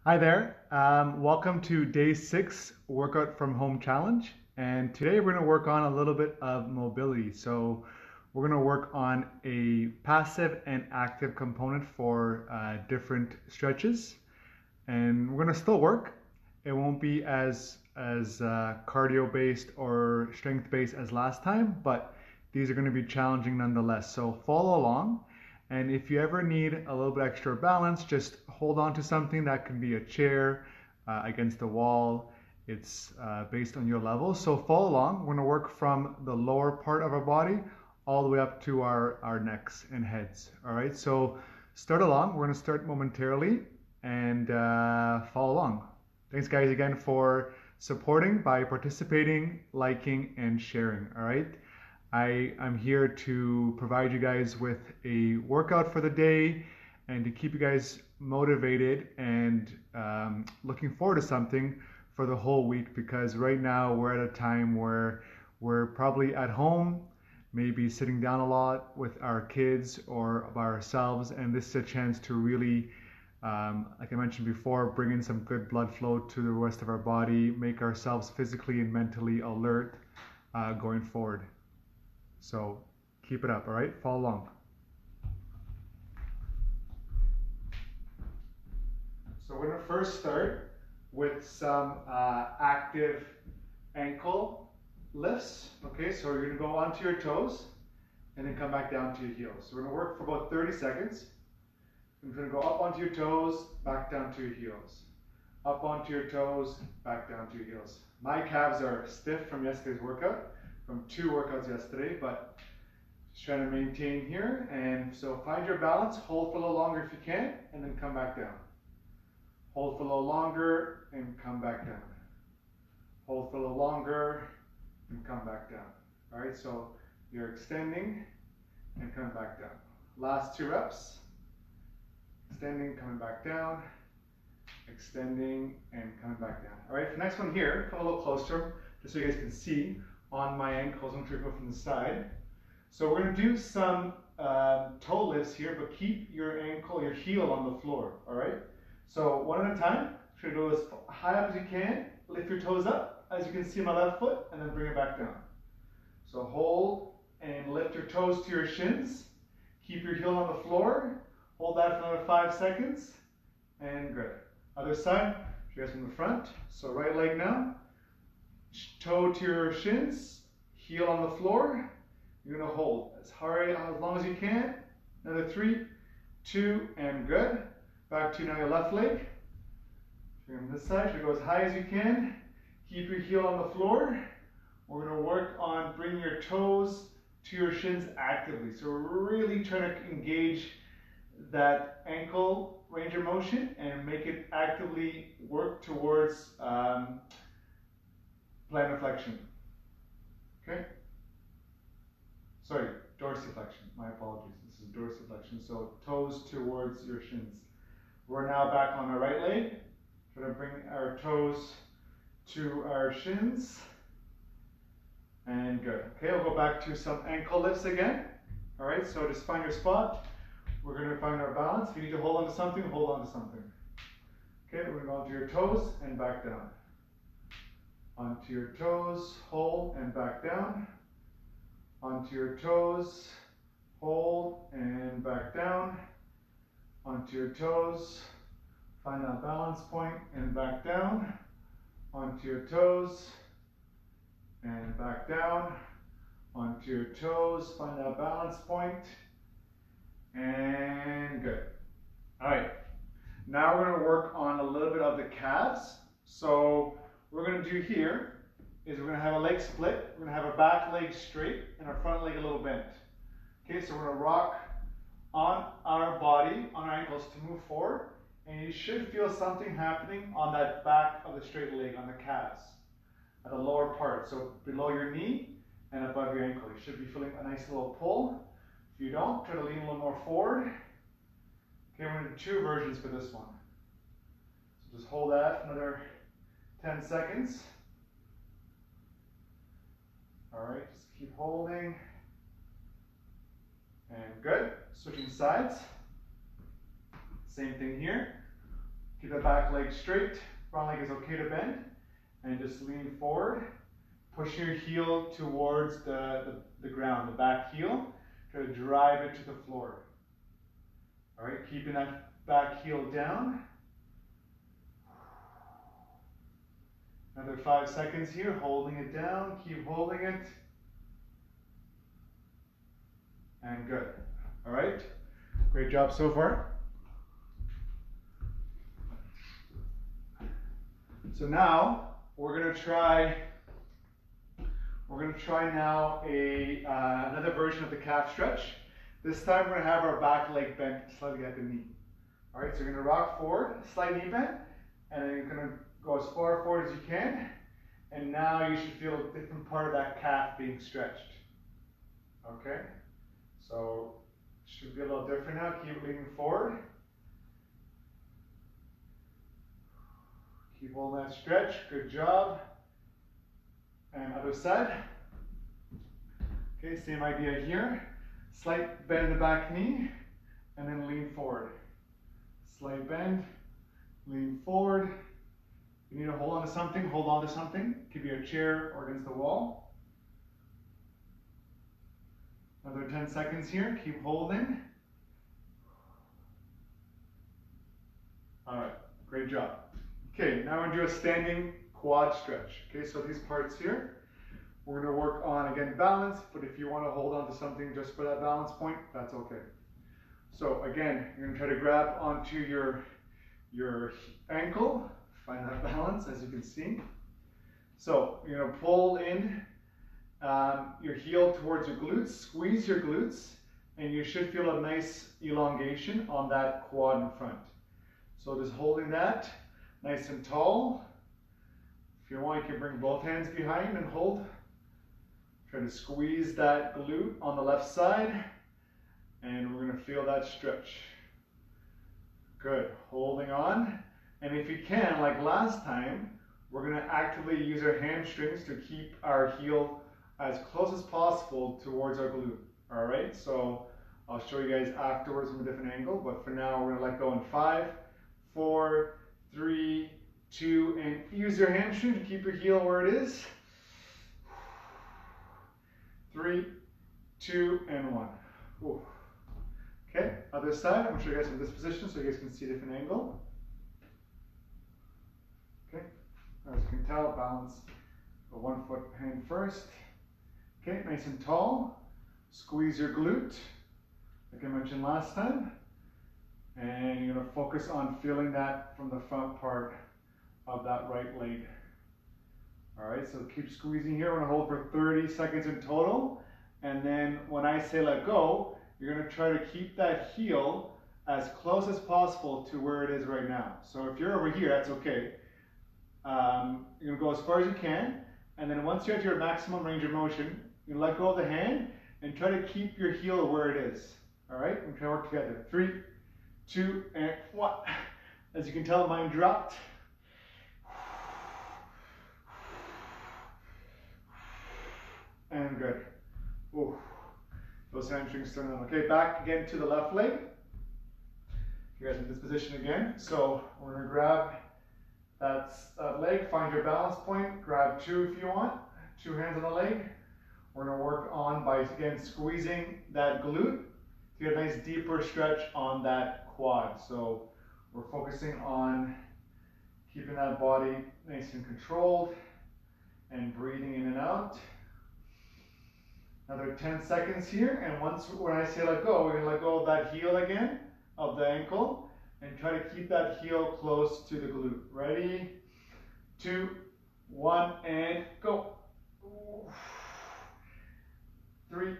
Hi there. Welcome to day 6 workout from home challenge. And today we're going to work on a little bit of mobility. So we're going to work on a passive and active component for different stretches. And we're going to still work. It won't be as cardio based or strength based as last time, but these are going to be challenging nonetheless. So follow along. And if you ever need a little bit extra balance, just hold on to something. That can be a chair against the wall. It's based on your level. So follow along. We're going to work from the lower part of our body all the way up to our necks and heads. All right, so start along. We're going to start momentarily and follow along. Thanks, guys, again for supporting by participating, liking, and sharing. All right. I'm here to provide you guys with a workout for the day and to keep you guys motivated and looking forward to something for the whole week, because right now we're at a time where we're probably at home, maybe sitting down a lot with our kids or by ourselves, and this is a chance to really, like I mentioned before, bring in some good blood flow to the rest of our body, make ourselves physically and mentally alert going forward. So keep it up, all right? Follow along. So we're gonna first start with some active ankle lifts. Okay, so you're gonna go onto your toes and then come back down to your heels. So we're gonna work for about 30 seconds. You're gonna go up onto your toes, back down to your heels. Up onto your toes, back down to your heels. My calves are stiff from yesterday's workout, from 2 workouts yesterday, but just trying to maintain here. And so find your balance, hold for a little longer if you can, and then come back down. Hold for a little longer and come back down. Hold for a little longer and come back down. All right, so you're extending and coming back down. Last 2 reps. Extending, coming back down. Extending and coming back down. All right, for the next one here, come a little closer just so you guys can see on my ankles. I'm going to go from the side. So we're going to do some toe lifts here, but keep your ankle, your heel on the floor, all right? So one at a time, try to go as high up as you can, lift your toes up, as you can see on my left foot, and then bring it back down. So hold and lift your toes to your shins, keep your heel on the floor, hold that for another 5 seconds, and good. Other side, you guys from the front. So right leg now, toe to your shins, heel on the floor. You're gonna hold as hard, as long as you can. Another 3, 2, and good. Back to now your left leg. From this side, you go as high as you can. Keep your heel on the floor. We're gonna work on bringing your toes to your shins actively. So we're really trying to engage that ankle range of motion and make it actively work towards plantar flexion. Okay? Sorry, dorsiflexion. My apologies. This is dorsiflexion. So toes towards your shins. We're now back on our right leg. Try to bring our toes to our shins. And good. Okay, we'll go back to some ankle lifts again. All right, so just find your spot. We're going to find our balance. If you need to hold on to something, hold on to something. Okay, we're going to go onto your toes and back down. Onto your toes, hold and back down. Onto your toes, hold and back down. Onto your toes, find that balance point and back down. Onto your toes and back down. Onto your toes, find that balance point, and good. All right, now we're gonna work on a little bit of the calves. So what we're gonna do here is we're gonna have a leg split. We're gonna have our back leg straight and our front leg a little bent. Okay, so we're gonna rock on our body, on our ankles to move forward, and you should feel something happening on that back of the straight leg, on the calves, at the lower part. So below your knee and above your ankle. You should be feeling a nice little pull. If you don't, try to lean a little more forward. Okay, we're gonna do 2 versions for this one. So just hold that for another 10 seconds. All right, just keep holding. And good. Switching sides. Same thing here. Keep the back leg straight. Front leg is okay to bend. And just lean forward. Push your heel towards the ground, the back heel. Try to drive it to the floor. All right, keeping that back heel down. Another 5 seconds here, holding it down. Keep holding it. And good. All right, great job so far. So now we're gonna try now another version of the calf stretch. This time we're gonna have our back leg bent slightly at the knee. All right, so you're gonna rock forward, slight knee bend, and then you're gonna go as far forward as you can. And now you should feel a different part of that calf being stretched. Okay, so it should be a little different now. Keep leaning forward. Keep holding that stretch. Good job. And other side. Okay, same idea here. Slight bend in the back knee, and then lean forward. Slight bend, lean forward. You need to hold on to something, hold on to something. Could be a chair or against the wall. Another 10 seconds here, keep holding. All right, great job. Okay, now we're gonna do a standing quad stretch. Okay, so these parts here, we're gonna work on, again, balance, but if you wanna hold on to something just for that balance point, that's okay. So again, you're gonna try to grab onto your ankle, find that balance, as you can see. So you're gonna pull in your heel towards your glutes, squeeze your glutes, and you should feel a nice elongation on that quad in front. So just holding that nice and tall. If you want, you can bring both hands behind and hold. Try to squeeze that glute on the left side, and we're gonna feel that stretch. Good, holding on. And if you can, like last time, we're gonna actively use our hamstrings to keep our heel as close as possible towards our glute. All right, so I'll show you guys afterwards from a different angle, but for now, we're gonna let go in 5, 4, 3, 2, and use your hamstring to keep your heel where it is. 3, 2, and 1. Ooh. Okay, other side. I'm gonna show you guys from this position so you guys can see a different angle. Okay, as you can tell, balance the 1 foot hand first. Okay, nice and tall. Squeeze your glute, like I mentioned last time. And you're gonna focus on feeling that from the front part of that right leg. All right, so keep squeezing here. We're gonna hold for 30 seconds in total. And then when I say let go, you're gonna try to keep that heel as close as possible to where it is right now. So if you're over here, that's okay. You're gonna go as far as you can. And then once you're at your maximum range of motion, you let go of the hand and try to keep your heel where it is. All right, we're gonna work together. 3, 2, and 1. As you can tell, mine dropped. And good. Ooh, those hamstrings turn on. Okay, back again to the left leg. You guys in this position again. So we're gonna grab that leg, find your balance point, grab 2 if you want, 2 hands on the leg. We're gonna work on by, again, squeezing that glute to get a nice deeper stretch on that quad. So we're focusing on keeping that body nice and controlled and breathing in and out. Another 10 seconds here, and when I say let go, we're gonna let go of that heel again, of the ankle, and try to keep that heel close to the glute. Ready? 2, 1, and go. 3,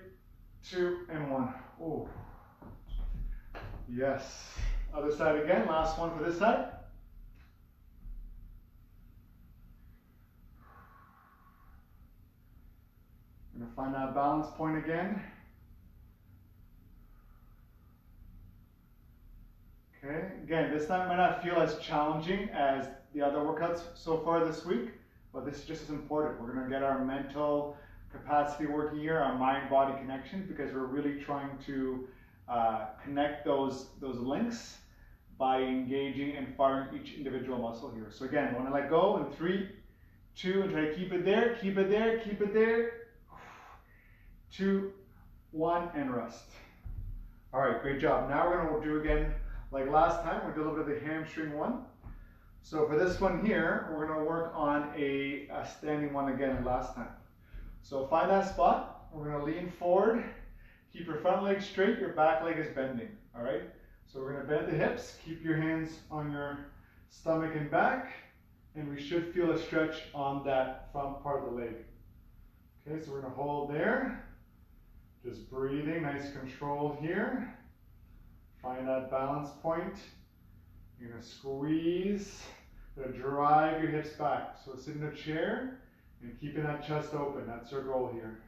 2, and 1. Ooh. Yes. Other side again, last one for this side. I'm gonna find that balance point again. Okay, again, this time might not feel as challenging as the other workouts so far this week, but this is just as important. We're gonna get our mental capacity working here, our mind-body connection, because we're really trying to connect those links by engaging and firing each individual muscle here. So again, I want to let go in 3, 2, and try to keep it there, keep it there, keep it there. 2, 1, and rest. All right, great job. Now we're going to do again like last time. We're going to do a little bit of the hamstring one. So for this one here, we're going to work on a standing one again like last time. So find that spot. We're going to lean forward. Keep your front leg straight. Your back leg is bending. All right. So we're going to bend the hips. Keep your hands on your stomach and back. And we should feel a stretch on that front part of the leg. Okay, so we're going to hold there. Just breathing, nice control here. Find that balance point. You're going to squeeze, drive your hips back. So sit in a chair and keeping that chest open. That's our goal here.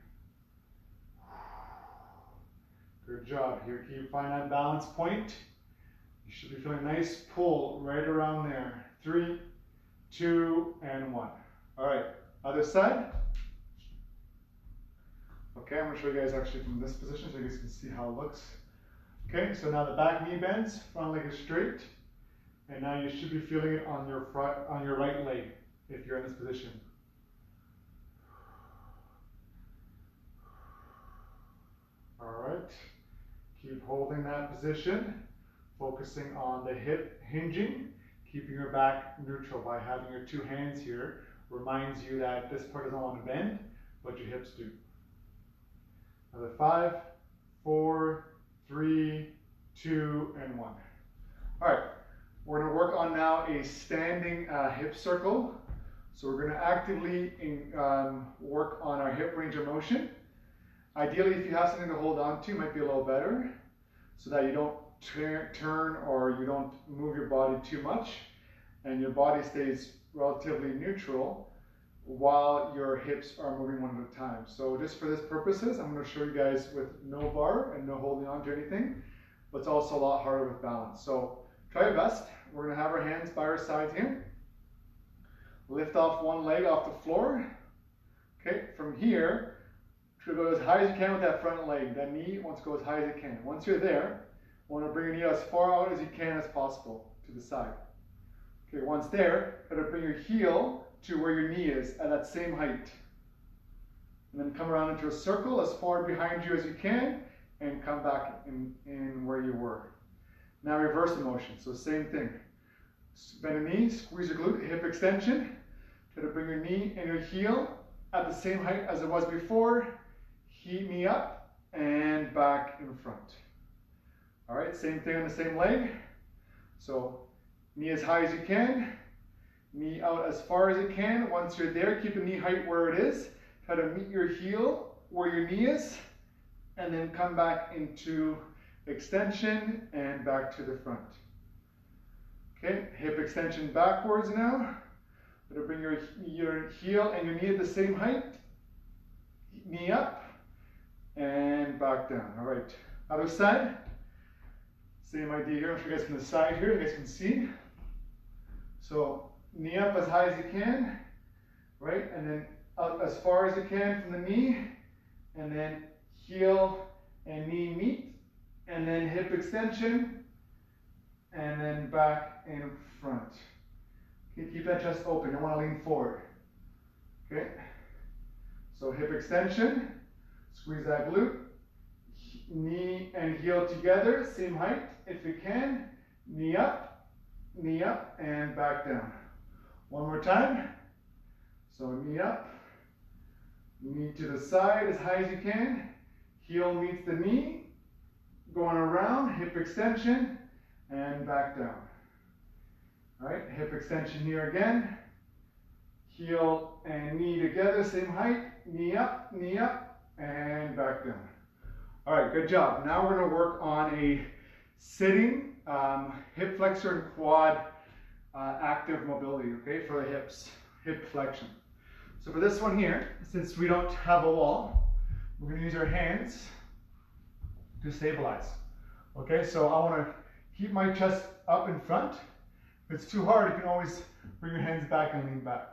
Good job. Here, find that balance point. You should be feeling a nice pull right around there. 3, 2, and 1. All right, other side. Okay, I'm going to show you guys actually from this position so you guys can see how it looks. Okay, so now the back knee bends, front leg is straight, and now you should be feeling it on your right leg if you're in this position. All right, keep holding that position, focusing on the hip hinging, keeping your back neutral by having your 2 hands here. Reminds you that this part doesn't want to bend, but your hips do. Another 5, 4, 3, 2, and 1. All right, we're going to work on now a standing hip circle. So we're going to actively work on our hip range of motion. Ideally, if you have something to hold on to, it might be a little better so that you don't turn or you don't move your body too much and your body stays relatively neutral while your hips are moving one at a time. So just for this purposes, I'm going to show you guys with no bar and no holding on to anything, but it's also a lot harder with balance. So try your best. We're going to have our hands by our sides here. Lift off one leg off the floor. Okay, from here, try to go as high as you can with that front leg. That knee wants to go as high as it can. Once you're there, want to bring your knee as far out as you can as possible to the side. Okay, once there, try to bring your heel to where your knee is at that same height. And then come around into a circle as far behind you as you can and come back in where you were. Now reverse the motion, so same thing. Bend the knee, squeeze your glute, hip extension. Try to bring your knee and your heel at the same height as it was before. Heat knee up and back in front. All right, same thing on the same leg. So knee as high as you can. Knee out as far as it can. Once you're there, keep the knee height where it is. Try to meet your heel where your knee is. And then come back into extension and back to the front. Okay, hip extension backwards now. Try to bring your heel and your knee at the same height. Knee up and back down. All right, other side. Same idea here. I'll show you guys from the side here. You guys can see. So knee up as high as you can, right? And then up as far as you can from the knee, and then heel and knee meet, and then hip extension, and then back in front. Okay, keep that chest open. You don't want to lean forward. Okay? So hip extension, squeeze that glute, knee and heel together, same height if you can, knee up, and back down. One more time. So knee up, knee to the side as high as you can, heel meets the knee, going around, hip extension, and back down. All right, hip extension here again, heel and knee together, same height, knee up, and back down. All right, good job. Now we're going to work on a sitting hip flexor and quad active mobility, okay, for the hips, hip flexion. So for this one here, since we don't have a wall, we're going to use our hands to stabilize. Okay, so I want to keep my chest up in front. If it's too hard, you can always bring your hands back and lean back.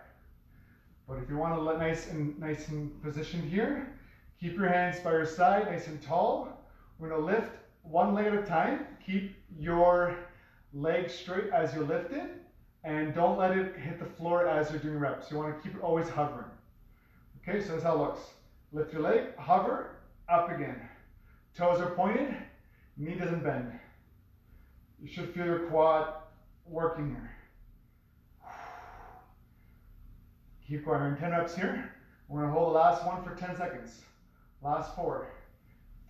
But if you want to let nice and positioned here, keep your hands by your side, nice and tall. We're going to lift one leg at a time. Keep your leg straight as you lift it, and don't let it hit the floor as you're doing reps. You want to keep it always hovering. Okay, so that's how it looks. Lift your leg, hover, up again. Toes are pointed, knee doesn't bend. You should feel your quad working here. Keep going. We're in 10 reps here. We're going to hold the last one for 10 seconds. Last 4,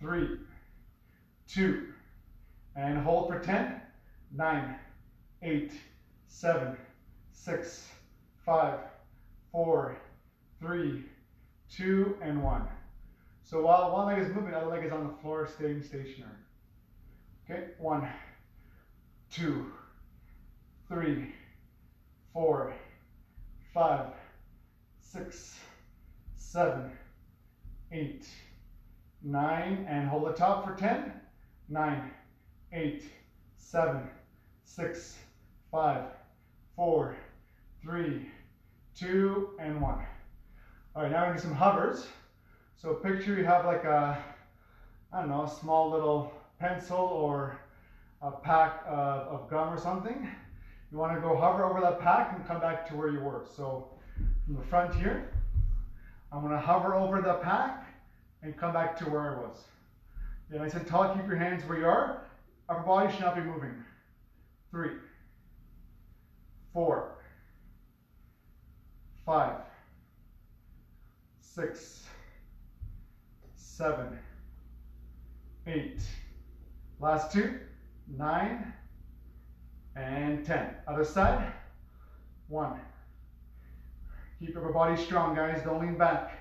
3, 2, and hold for 10, 9, 8, 7, 6, 5, 4, 3, 2, and 1. So while one leg is moving, the other leg is on the floor, staying stationary. Okay, 1, 2, 3, 4, 5, 6, 7, 8, 9, and hold the top for 10, 9, 8, 7, 6, 5, 4, 3, 2, and 1. All right, now we're going to do some hovers. So picture you have like a, I don't know, a small little pencil or a pack of gum or something. You want to go hover over that pack and come back to where you were. So from the front here, I'm going to hover over the pack and come back to where I was. Yeah, nice and tall, keep your hands where you are. Upper body should not be moving. 3, 4, 5, 6, 7, 8. Last 2, 9, and 10. Other side, 1. Keep your body strong, guys. Don't lean back.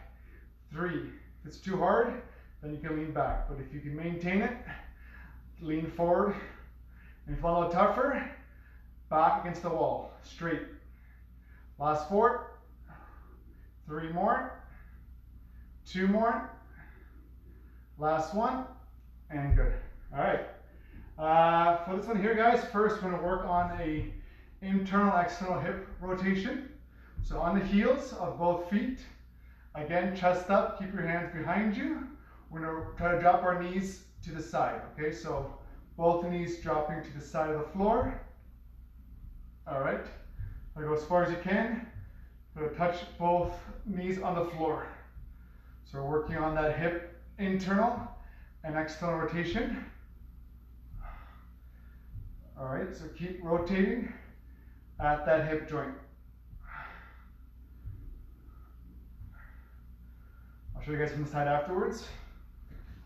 3. If it's too hard, then you can lean back. But if you can maintain it, lean forward. And if you want a little tougher, back against the wall, straight. Last 4. 3 more. 2 more. Last 1. And good. All right. For this one here, guys, first we're going to work on a internal external hip rotation. So on the heels of both feet, again, chest up, keep your hands behind you. We're going to try to drop our knees to the side, okay? So both knees dropping to the side of the floor. All right, go as far as you can. Going to touch both knees on the floor. So we're working on that hip internal and external rotation. All right, so keep rotating at that hip joint. I'll show you guys from the side afterwards.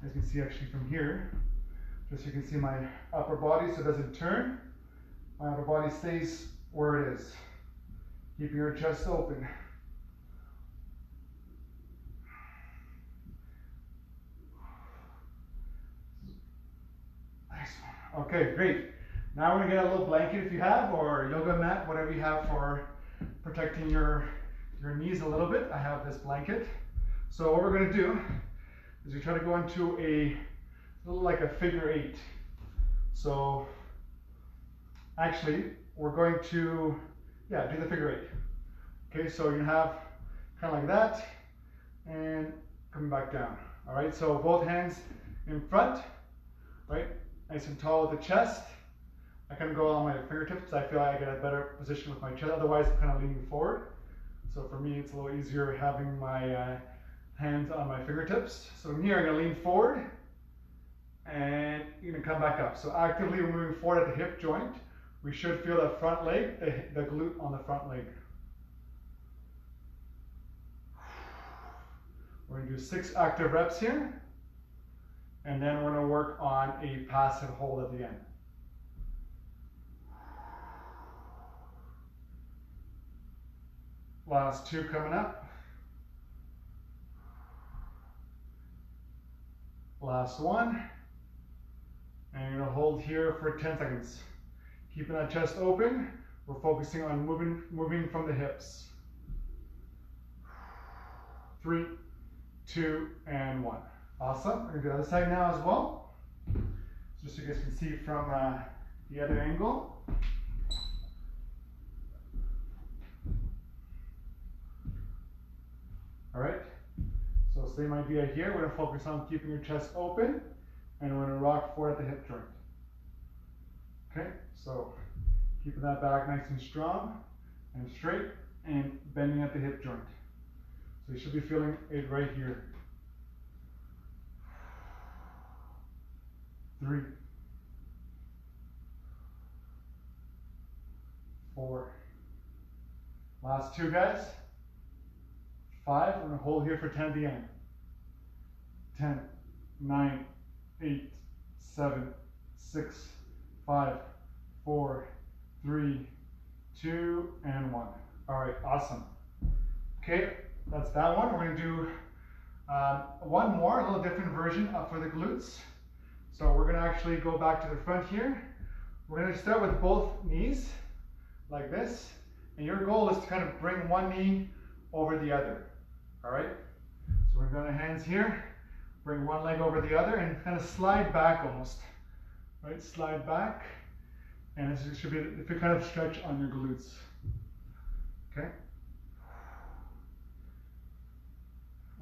As you can see actually from here, just so you can see my upper body so it doesn't turn. My upper body stays where it is. Keeping your chest open. Nice one. Okay, great. Now we're going to get a little blanket if you have, or yoga mat, whatever you have for protecting your knees a little bit. I have this blanket. So what we're going to do is we try to go into a little like a figure 8. So actually we're going to, do the figure 8. Okay, so you're going to have kind of like that and coming back down. All right, so both hands in front, right? Nice and tall with the chest. I kind of go on my fingertips because I feel like I get a better position with my chest. Otherwise, I'm kind of leaning forward. So for me, it's a little easier having my hands on my fingertips. So from here, I'm going to lean forward and you're going to come back up. So actively we're moving forward at the hip joint. We should feel the front leg, the glute on the front leg. We're going to do 6 active reps here. And then we're going to work on a passive hold at the end. Last 2 coming up. Last 1. And you're going to hold here for 10 seconds. Keeping that chest open. We're focusing on moving from the hips. 3, 2, and 1. Awesome. We're going to do the other side now as well. Just so you guys can see from the other angle. All right, so same idea here. We're going to focus on keeping your chest open and we're going to rock forward at the hip joint. Okay, so Keeping that back nice and strong and straight and bending at the hip joint. So you should be feeling it right here. 3, 4. Last 2, guys. 5. We're going to hold here for 10 at the end. 10, 9, 8, 7, 6, 5, 4, 3, 2, and 1. All right, awesome. Okay, that's that one. We're going to do one more, a little different version for the glutes. So we're going to actually go back to the front here. We're going to start with both knees like this. And your goal is to kind of bring one knee over the other. All right? So we're going to hands here, bring one leg over the other, and kind of slide back almost. Right? Slide back. And this should be a kind of stretch on your glutes. Okay?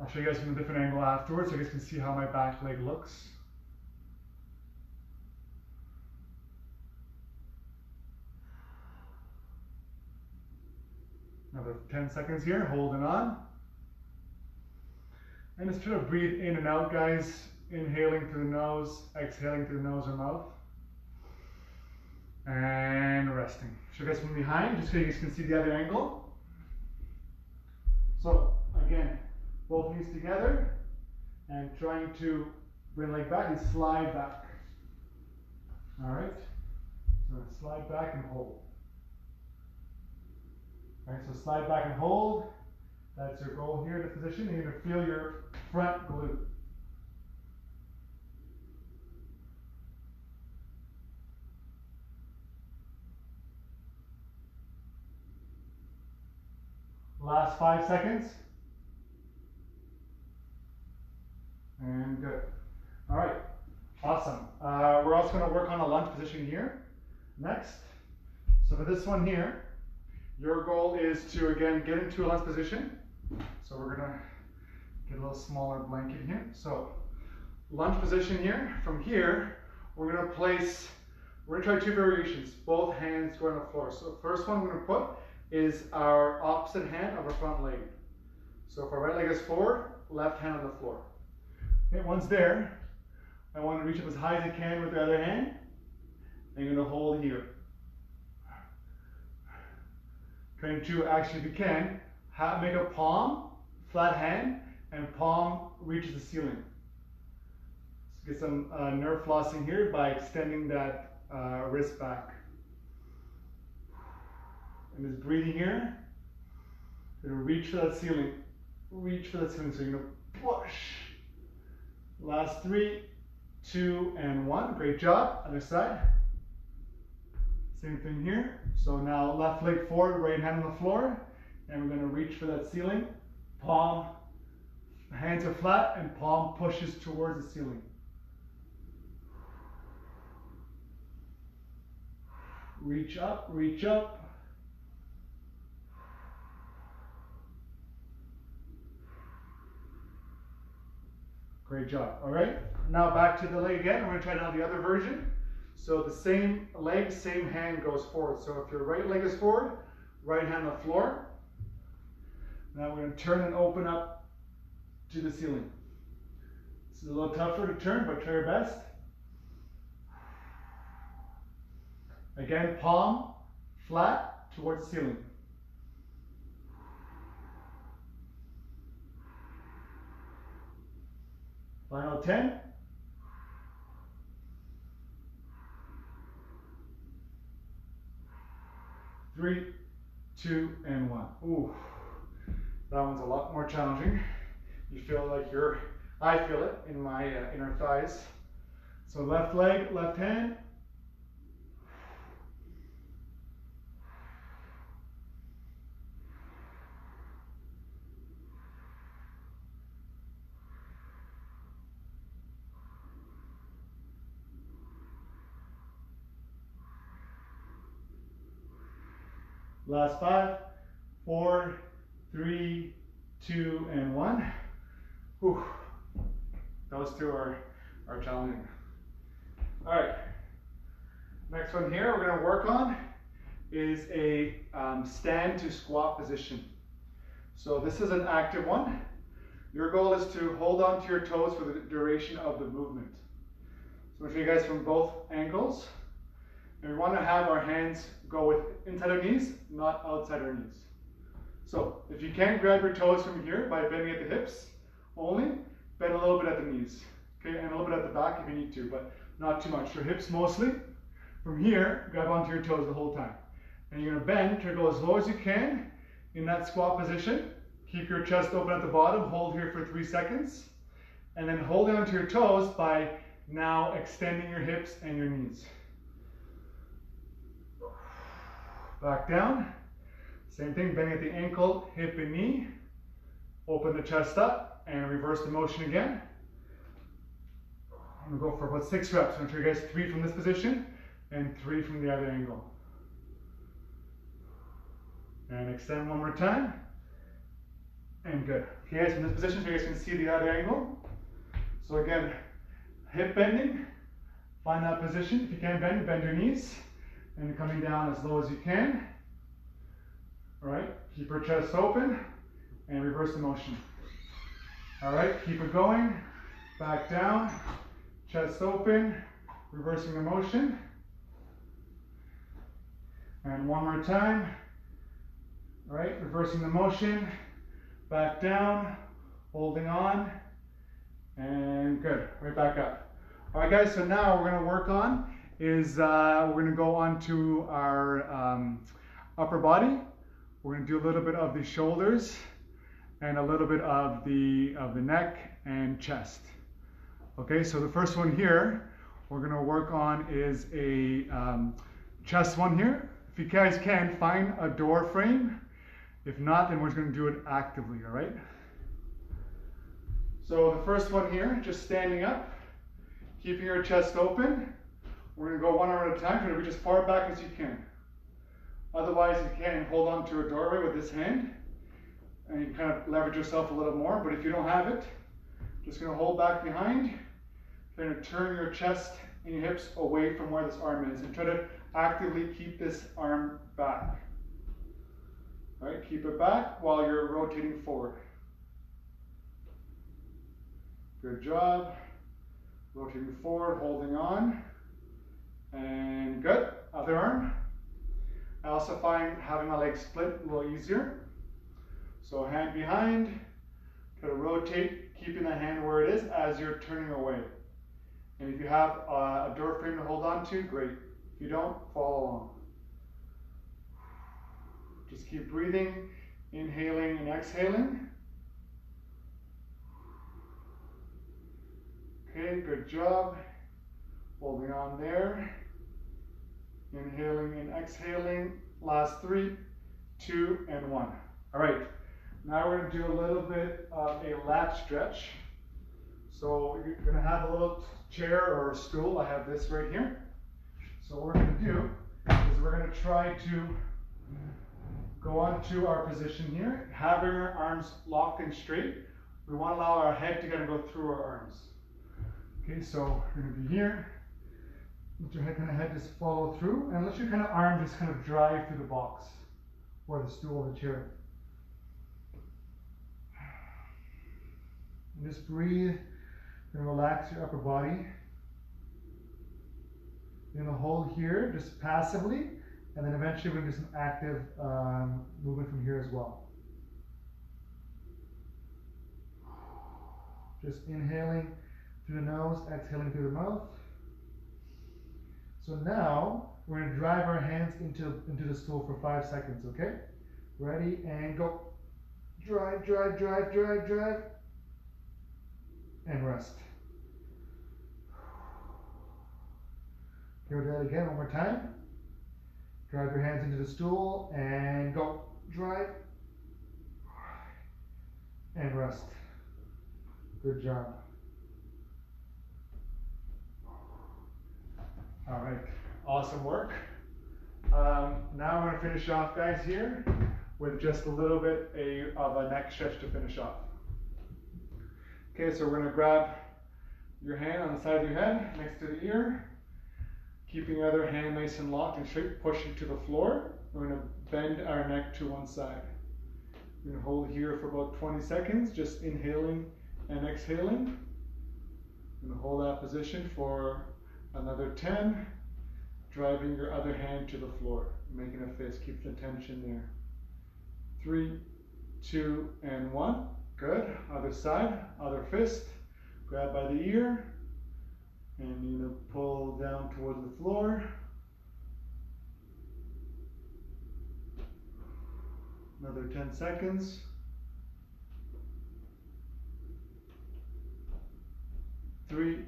I'll show you guys from a different angle afterwards so you guys can see how my back leg looks. Another 10 seconds here, holding on. And just try to breathe in and out, guys. Inhaling through the nose, exhaling through the nose or mouth. And resting. Show you guys from behind, just so you guys can see the other angle. So, again, both knees together and trying to bring leg back and slide back. All right, so slide back and hold. All right, so slide back and hold. That's your goal here in the position. You're going to feel your front glute. Last 5 seconds. And good. All right, awesome. We're also going to work on a lunge position here next. So for this one here, your goal is to, again, get into a lunge position. So we're going to get a little smaller blanket here. So lunge position here. From here, we're going to place, we're going to try 2 variations. Both hands go on the floor. So the first one we're going to put is our opposite hand of our front leg. So if our right leg is forward, left hand on the floor. Okay, once there, I want to reach up as high as I can with the other hand. I'm going to hold here. Trying to actually, if you can, make a palm, flat hand, and palm reaches the ceiling. Let's get some nerve flossing here by extending that wrist back. And just breathing here. You're going to reach for that ceiling. Reach for that ceiling. So you're going to push. Last 3, 2, and 1. Great job. Other side. Same thing here. So now left leg forward, right hand on the floor. And we're going to reach for that ceiling. Palm, hands are flat, and palm pushes towards the ceiling. Reach up, reach up. Great job. All right, now back to the leg again. We're going to try now the other version. So the same leg, same hand goes forward. So if your right leg is forward, right hand on the floor. Now we're going to turn and open up to the ceiling. This is a little tougher to turn, but try your best. Again, palm flat towards the ceiling. Final 10. Three, 2, and 1. Ooh, that one's a lot more challenging. You feel like I feel it in my inner thighs. So left leg, left hand. Last 5, 4, 3, 2, and 1. Whew. Those two are challenging. All right. Next one here, we're going to work on is a stand to squat position. So this is an active one. Your goal is to hold on to your toes for the duration of the movement. So I'm going to show you guys from both ankles. And we want to have our hands go with inside our knees, not outside our knees. So if you can't grab your toes from here by bending at the hips only, bend a little bit at the knees. Okay, and a little bit at the back if you need to, but not too much. Your hips mostly. From here, grab onto your toes the whole time. And you're going to bend to go as low as you can in that squat position. Keep your chest open at the bottom, hold here for 3 seconds. And then hold onto your toes by now extending your hips and your knees. Back down. Same thing, bending at the ankle, hip and knee. Open the chest up and reverse the motion again. I'm going to go for about 6 reps. I'm going to show you guys 3 from this position and 3 from the other angle. And extend one more time. And good. Okay guys, from this position so you guys can see the other angle. So again, hip bending. Find that position. If you can't bend, bend your knees. And you're coming down as low as you can. Alright, keep your chest open and reverse the motion. Alright, keep it going. Back down. Chest open. Reversing the motion. And one more time. Alright, reversing the motion. Back down. Holding on. And good. Right back up. Alright guys, so now we're going to work on is we're going to go on to our upper body. We're going to do a little bit of the shoulders and a little bit of the neck and chest. Okay, so the first one here we're going to work on is a chest one here. If you guys can, find a door frame. If not, then we're just going to do it actively, all right? So the first one here, just standing up, keeping your chest open. We're going to go one arm at a time, try to reach as far back as you can. Otherwise, you can hold on to a doorway with this hand, and you can kind of leverage yourself a little more, but if you don't have it, just going to hold back behind, trying to turn your chest and your hips away from where this arm is, and try to actively keep this arm back. All right, keep it back while you're rotating forward. Good job. Rotating forward, holding on. And good. Other arm. I also find having my legs split a little easier. So hand behind. Try to rotate, keeping the hand where it is as you're turning away. And if you have a door frame to hold on to, great. If you don't, follow along. Just keep breathing, inhaling and exhaling. Okay, good job. Holding on there. Inhaling and exhaling. Last 3, 2, and 1. All right, now we're going to do a little bit of a lat stretch. So you're going to have a little chair or a stool. I have this right here. So what we're going to do is we're going to try to go on to our position here, having our arms locked and straight. We want to allow our head to kind of go through our arms. Okay, so we're going to be here. Let your head just follow through, and let your kind of arm just kind of drive through the box or the stool or the chair. And just breathe and relax your upper body. You're going to hold here just passively, and then eventually we're going to do some active movement from here as well. Just inhaling through the nose, exhaling through the mouth. So now we're going to drive our hands into the stool for 5 seconds, okay? Ready, and go. Drive, drive, drive, drive, drive. And rest. Here we go again, one more time. Drive your hands into the stool and go. Drive. And rest. Good job. All right, awesome work. Now I'm going to finish off, guys, here with just a little bit of a neck stretch to finish off. Okay, so we're going to grab your hand on the side of your head next to the ear, keeping your other hand nice and locked and straight, pushing to the floor. we're going to bend our neck to one side. We're going to hold here for about 20 seconds, just inhaling and exhaling. We're going to hold that position for another 10, driving your other hand to the floor, making a fist. Keep the tension there. 3, 2, and 1. Good. Other side, other fist. Grab by the ear, and you're going to pull down towards the floor. Another 10 seconds. 3,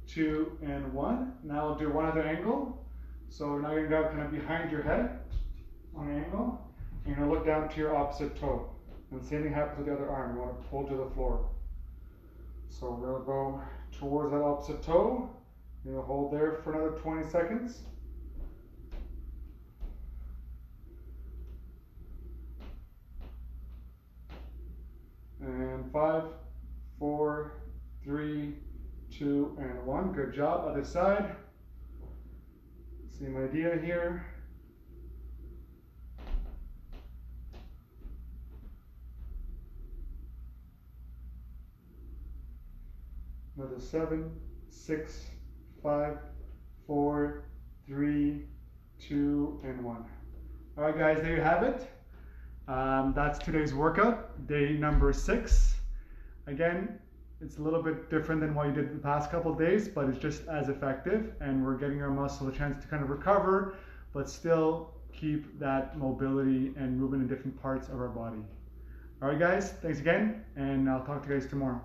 2, and 1. Now I'll do one other angle. So now you're going to go kind of behind your head on an angle. And you're going to look down to your opposite toe. And the same thing happens with the other arm. You want to pull to the floor. So we're going to go towards that opposite toe. You're going to hold there for another 20 seconds. And 5, 4, 3, 2, and 1. Good job. Other side. Same idea here. Another 7, 6, 5, 4, 3, 2, and 1. All right, guys, there you have it. That's today's workout, day number 6. Again, it's a little bit different than what you did the past couple of days, but it's just as effective, and we're getting our muscle a chance to kind of recover, but still keep that mobility and movement in different parts of our body. All right, guys, thanks again, and I'll talk to you guys tomorrow.